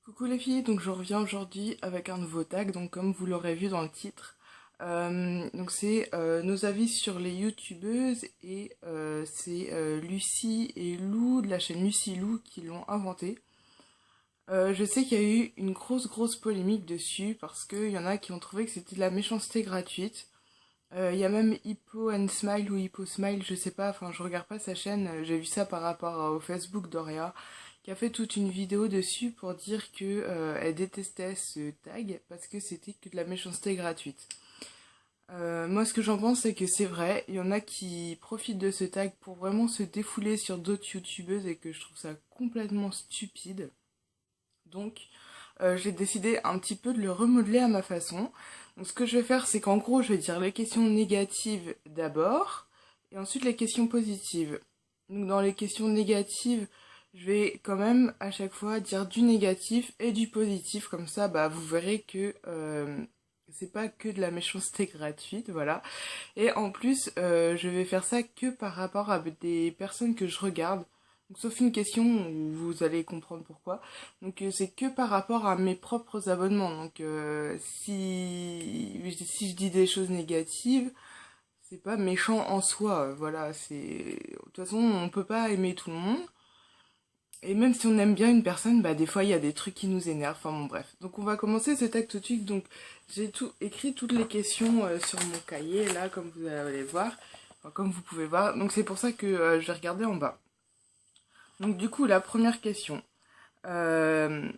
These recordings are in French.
Coucou les filles, donc je reviens aujourd'hui avec un nouveau tag, donc comme vous l'aurez vu dans le titre. Donc c'est nos avis sur les youtubeuses et c'est Lucie et Lou de la chaîne Lucie Lou qui l'ont inventé. Je sais qu'il y a eu une grosse polémique dessus parce qu'il y en a qui ont trouvé que c'était de la méchanceté gratuite. Il y a même Hippo and Smile ou Hippo Smile, je sais pas, enfin je regarde pas sa chaîne, j'ai vu ça par rapport au Facebook d'Orea, qui a fait toute une vidéo dessus pour dire que elle détestait ce tag parce que c'était que de la méchanceté gratuite. Moi ce que j'en pense c'est que c'est vrai, il y en a qui profitent de ce tag pour vraiment se défouler sur d'autres youtubeuses et que je trouve ça complètement stupide. Donc j'ai décidé un petit peu de le remodeler à ma façon. Donc ce que je vais faire, c'est qu'en gros, je vais dire les questions négatives d'abord, et ensuite les questions positives. Donc dans les questions négatives, je vais quand même à chaque fois dire du négatif et du positif, comme ça, bah vous verrez que c'est pas que de la méchanceté gratuite, voilà. Et en plus, je vais faire ça que par rapport à des personnes que je regarde. Donc, sauf une question où vous allez comprendre pourquoi. Donc c'est que par rapport à mes propres abonnements. Donc si je dis des choses négatives, c'est pas méchant en soi. Voilà, c'est de toute façon on peut pas aimer tout le monde. Et même si on aime bien une personne, bah des fois il y a des trucs qui nous énervent. Enfin bon bref. Donc on va commencer ce tag tout de suite. Donc j'ai tout écrit toutes les questions sur mon cahier là comme vous allez voir. Enfin, comme vous pouvez voir. Donc c'est pour ça que je vais regarder en bas. Donc du coup la première question. Euh,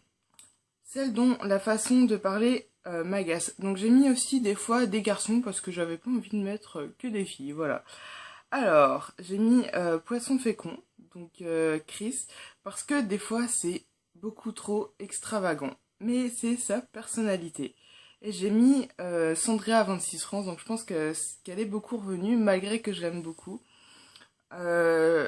Celle dont la façon de parler m'agace. Donc j'ai mis aussi des fois des garçons parce que j'avais pas envie de mettre que des filles, voilà. Alors, j'ai mis poisson fécond, donc Chris, parce que des fois c'est beaucoup trop extravagant. Mais c'est sa personnalité. Et j'ai mis Sandria 26 France, donc je pense qu'elle est beaucoup revenue, malgré que je l'aime beaucoup. Euh,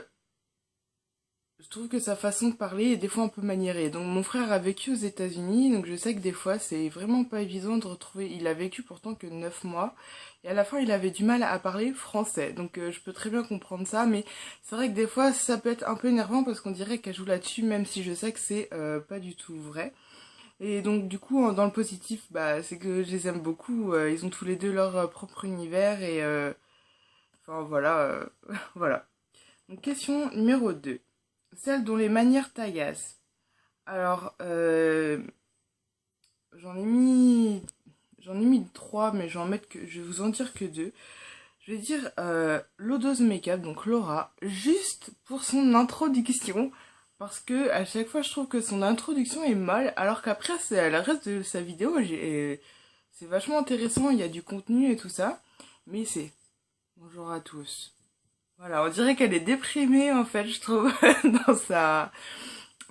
je trouve que sa façon de parler est des fois un peu maniérée. Donc mon frère a vécu aux États-Unis, donc je sais que des fois c'est vraiment pas évident de retrouver. Il a vécu pourtant que 9 mois, et à la fin il avait du mal à parler français. Donc je peux très bien comprendre ça, mais c'est vrai que des fois ça peut être un peu énervant parce qu'on dirait qu'elle joue là-dessus, même si je sais que c'est pas du tout vrai. Et donc du coup dans le positif, bah c'est que je les aime beaucoup. Ils ont tous les deux leur propre univers et enfin voilà, voilà. Donc question numéro 2. Celle dont les manières t'agacent. Alors, j'en ai mis... J'en ai mis trois, mais je vais vous en dire que deux. Je vais dire Lodos Makeup, donc Laura, juste pour son introduction. Parce que à chaque fois, je trouve que son introduction est mal, alors qu'après, c'est le reste de sa vidéo, c'est vachement intéressant, il y a du contenu et tout ça. Mais c'est bonjour à tous. Voilà, on dirait qu'elle est déprimée en fait, je trouve, dans sa,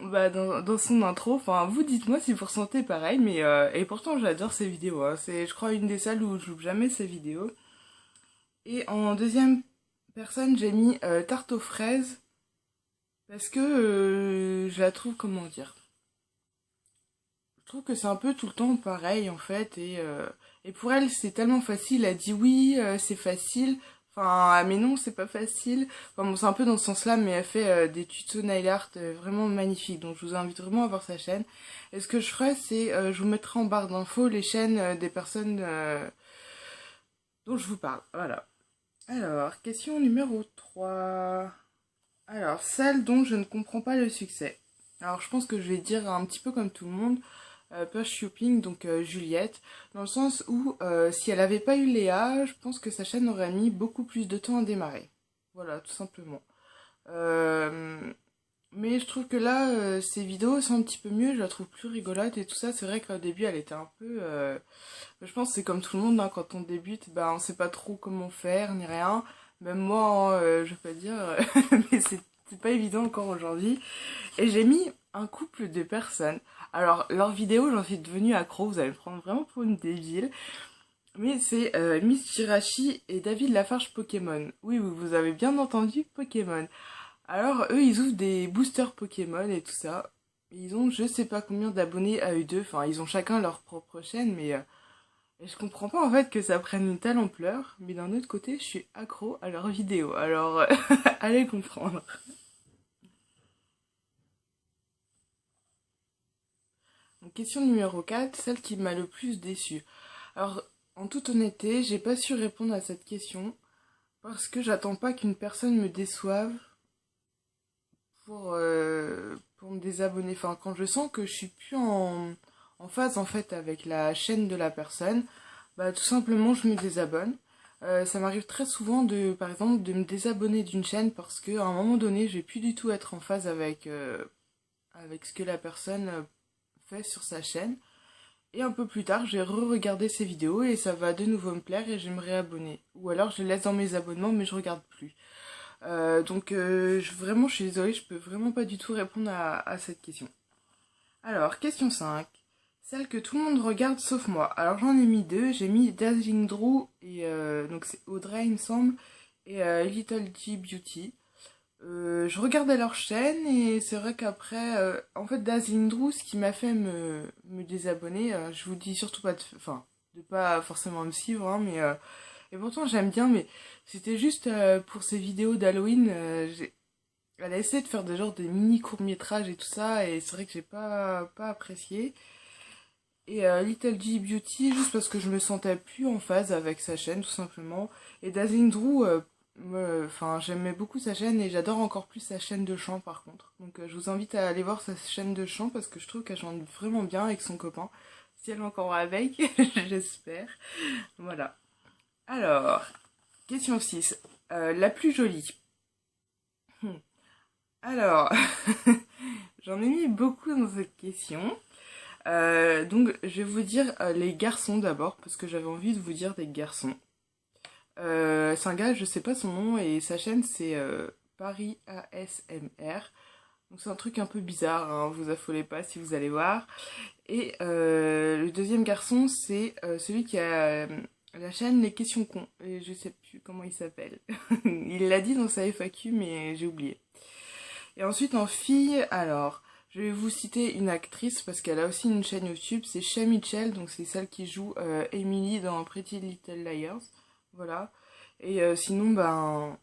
bah, dans son intro. Enfin, vous dites-moi si vous ressentez pareil, mais et pourtant j'adore ces vidéos. Hein. C'est, je crois, une des salles où je loupe jamais ces vidéos. Et en deuxième personne, j'ai mis tarte aux fraises parce que je la trouve, comment dire, je trouve que c'est un peu tout le temps pareil en fait et pour elle c'est tellement facile. Elle dit oui c'est facile, enfin ah, mais non c'est pas facile. Enfin bon c'est un peu dans ce sens-là, mais elle fait des tutos nail art vraiment magnifiques, donc je vous invite vraiment à voir sa chaîne. Et ce que je ferai c'est je vous mettrai en barre d'infos les chaînes des personnes dont je vous parle. Voilà. Alors question numéro 3. Alors celle dont je ne comprends pas le succès. Alors je pense que je vais dire un petit peu comme tout le monde, Push Shopping, donc Juliette, dans le sens où si elle avait pas eu Léa, je pense que sa chaîne aurait mis beaucoup plus de temps à démarrer. Voilà, tout simplement. Euh, mais je trouve que là, ses vidéos sont un petit peu mieux, je la trouve plus rigolote et tout ça. C'est vrai qu'au début, elle était un peu... je pense que c'est comme tout le monde, hein, quand on débute, bah, on sait pas trop comment faire, ni rien. Même moi, hein, je peux dire, mais c'est pas évident encore aujourd'hui. Et j'ai mis un couple de personnes. Alors, leurs vidéos, j'en suis devenue accro, vous allez me prendre vraiment pour une débile. Mais c'est Miss Jirachi et David Lafarge Pokémon. Oui, vous avez bien entendu Pokémon. Alors, eux, ils ouvrent des boosters Pokémon et tout ça. Ils ont je sais pas combien d'abonnés à eux deux. Enfin, ils ont chacun leur propre chaîne, mais et je comprends pas en fait que ça prenne une telle ampleur. Mais d'un autre côté, je suis accro à leurs vidéos. Alors, allez comprendre. Donc, question numéro 4, celle qui m'a le plus déçue. Alors, en toute honnêteté, j'ai pas su répondre à cette question parce que j'attends pas qu'une personne me déçoive pour me désabonner. Enfin, quand je sens que je suis plus en phase en fait avec la chaîne de la personne, bah tout simplement je me désabonne. Ça m'arrive très souvent par exemple, de me désabonner d'une chaîne parce que à un moment donné, je vais plus du tout être en phase avec ce que la personne fait sur sa chaîne. Et un peu plus tard, je vais re-regarder ses vidéos et ça va de nouveau me plaire et je vais me réabonner. Ou alors je les laisse dans mes abonnements mais je regarde plus. Vraiment, je suis désolée, je peux vraiment pas du tout répondre à cette question. Alors, question 5. Celle que tout le monde regarde sauf moi. Alors j'en ai mis deux. J'ai mis Dazzling Drew et donc c'est Audrey il me semble et Little G Beauty. Je regardais leur chaîne et c'est vrai qu'après, en fait Dazzling Drew, ce qui m'a fait me désabonner, je vous dis surtout pas de pas forcément me suivre, hein, mais et pourtant j'aime bien, mais c'était juste pour ces vidéos d'Halloween, elle a essayé de faire des mini courts-métrages et tout ça, et c'est vrai que j'ai pas apprécié. Et Little G Beauty, juste parce que je me sentais plus en phase avec sa chaîne, tout simplement. Et Dazzling Drew, j'aimais beaucoup sa chaîne et j'adore encore plus sa chaîne de chant par contre. Donc je vous invite à aller voir sa chaîne de chant parce que je trouve qu'elle chante vraiment bien avec son copain. Si elle est encore avec, j'espère. Voilà. Alors, question 6. La plus jolie. Hmm. Alors, j'en ai mis beaucoup dans cette question. Donc, je vais vous dire les garçons d'abord, parce que j'avais envie de vous dire des garçons. C'est un gars, je sais pas son nom, et sa chaîne c'est Paris ASMR. Donc c'est un truc un peu bizarre, hein, vous affolez pas si vous allez voir. Et le deuxième garçon, c'est celui qui a la chaîne Les Questions Cons. Et je sais plus comment il s'appelle. Il l'a dit dans sa FAQ, mais j'ai oublié. Et ensuite, en fille, alors, je vais vous citer une actrice parce qu'elle a aussi une chaîne YouTube. C'est Shay Mitchell, donc c'est celle qui joue Emily dans Pretty Little Liars. Voilà. Et sinon, ben,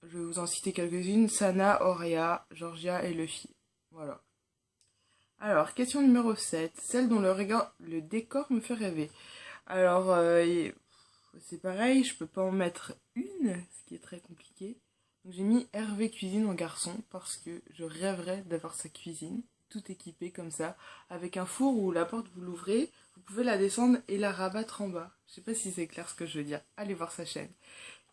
je vais vous en citer quelques-unes. Sana, Aurea, Georgia et Luffy. Voilà. Alors, question numéro 7. Celle dont le décor me fait rêver. Alors, c'est pareil, je peux pas en mettre une, ce qui est très compliqué. Donc j'ai mis Hervé Cuisine en garçon parce que je rêverais d'avoir sa cuisine, tout équipée comme ça, avec un four où la porte vous l'ouvrez, vous pouvez la descendre et la rabattre en bas. Je sais pas si c'est clair ce que je veux dire. Allez voir sa chaîne.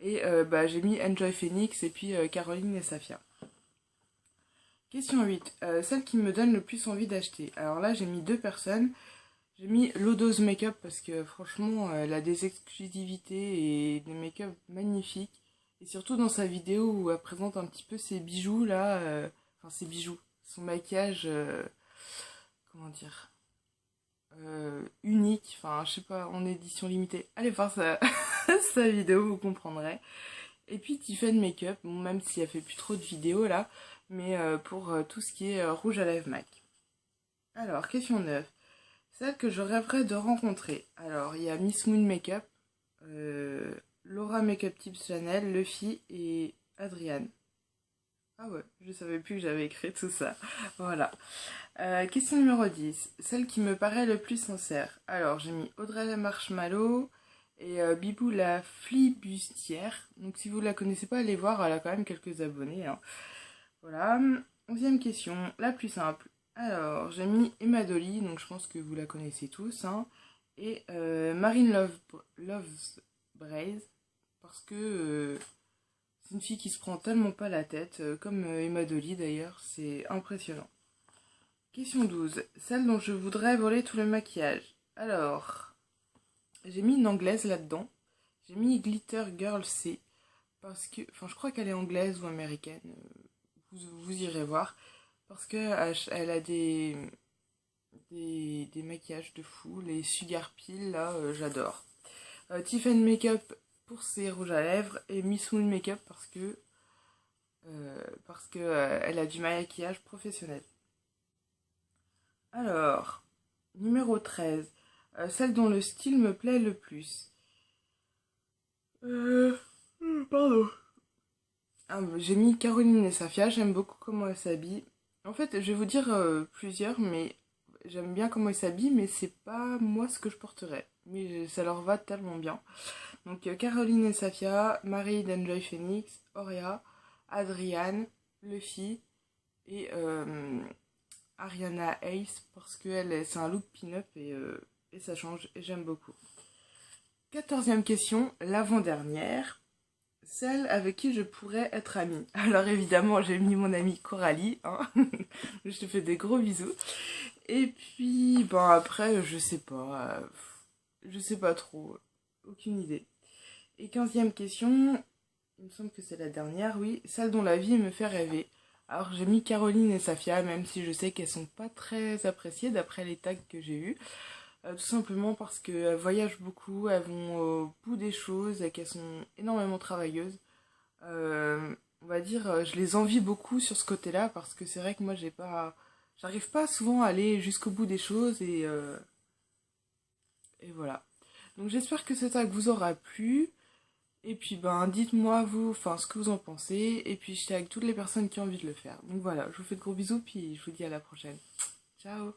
Et j'ai mis Enjoy Phoenix et puis Caroline et Safia. Question 8. Celle qui me donne le plus envie d'acheter. Alors là, j'ai mis deux personnes. J'ai mis Lodo's Makeup parce que franchement, elle a des exclusivités et des make-up magnifiques. Et surtout dans sa vidéo où elle présente un petit peu ses bijoux là, ses bijoux, son maquillage, comment dire, unique, enfin je sais pas, en édition limitée. Allez voir sa vidéo, vous comprendrez. Et puis Tiffany Makeup, bon, même si elle fait plus trop de vidéos là, mais pour tout ce qui est rouge à lèvres MAC. Alors, question 9. Celle que je rêverais de rencontrer. Alors, il y a Miss Moon Makeup, Laura Makeup Tips Chanel, Luffy et Adriane. Ah ouais, je savais plus que j'avais écrit tout ça. Voilà. Question numéro 10. Celle qui me paraît le plus sincère. Alors, j'ai mis Audrey la Marshmallow et Bibou la Flibustière. Donc, si vous la connaissez pas, allez voir, elle a quand même quelques abonnés, hein. Voilà. 11e question, la plus simple. Alors, j'ai mis Emma Dolly, donc je pense que vous la connaissez tous, hein, et Marine Loves Braze, parce que c'est une fille qui se prend tellement pas la tête, comme Emma Dolly d'ailleurs, c'est impressionnant. Question 12, celle dont je voudrais voler tout le maquillage. Alors, j'ai mis une anglaise là-dedans, j'ai mis Glitter Girl C, parce que, enfin je crois qu'elle est anglaise ou américaine, vous irez voir. Parce que elle a des maquillages de fou. Les Sugar Pill, là, j'adore. Tiffany Makeup pour ses rouges à lèvres. Et Miss Moon Makeup parce que elle a du maquillage professionnel. Alors, numéro 13. Celle dont le style me plaît le plus. Pardon. Ah, j'ai mis Caroline et Safia. J'aime beaucoup comment elle s'habille. En fait, je vais vous dire plusieurs, mais j'aime bien comment ils s'habillent, mais c'est pas moi ce que je porterais. Mais ça leur va tellement bien. Donc Caroline et Safia, Marie d'Enjoy Phoenix, Aurea, Adriane, Luffy et Ariana Ace parce que c'est un look pin-up et ça change et j'aime beaucoup. 14e question, l'avant-dernière. Celle avec qui je pourrais être amie. Alors évidemment, j'ai mis mon amie Coralie. Hein. Je te fais des gros bisous. Et puis, bon après, je sais pas. Je sais pas trop. Aucune idée. Et 15e question, il me semble que c'est la dernière, oui. Celle dont la vie me fait rêver. Alors j'ai mis Caroline et Safia, même si je sais qu'elles sont pas très appréciées d'après les tags que j'ai eus. Tout simplement parce qu'elles voyagent beaucoup, elles vont au bout des choses et qu'elles sont énormément travailleuses. On va dire, je les envie beaucoup sur ce côté-là parce que c'est vrai que moi j'arrive pas souvent à aller jusqu'au bout des choses et voilà. Donc j'espère que ce tag vous aura plu. Et puis ben dites-moi vous, enfin ce que vous en pensez. Et puis je tag toutes les personnes qui ont envie de le faire. Donc voilà, je vous fais de gros bisous puis je vous dis à la prochaine. Ciao.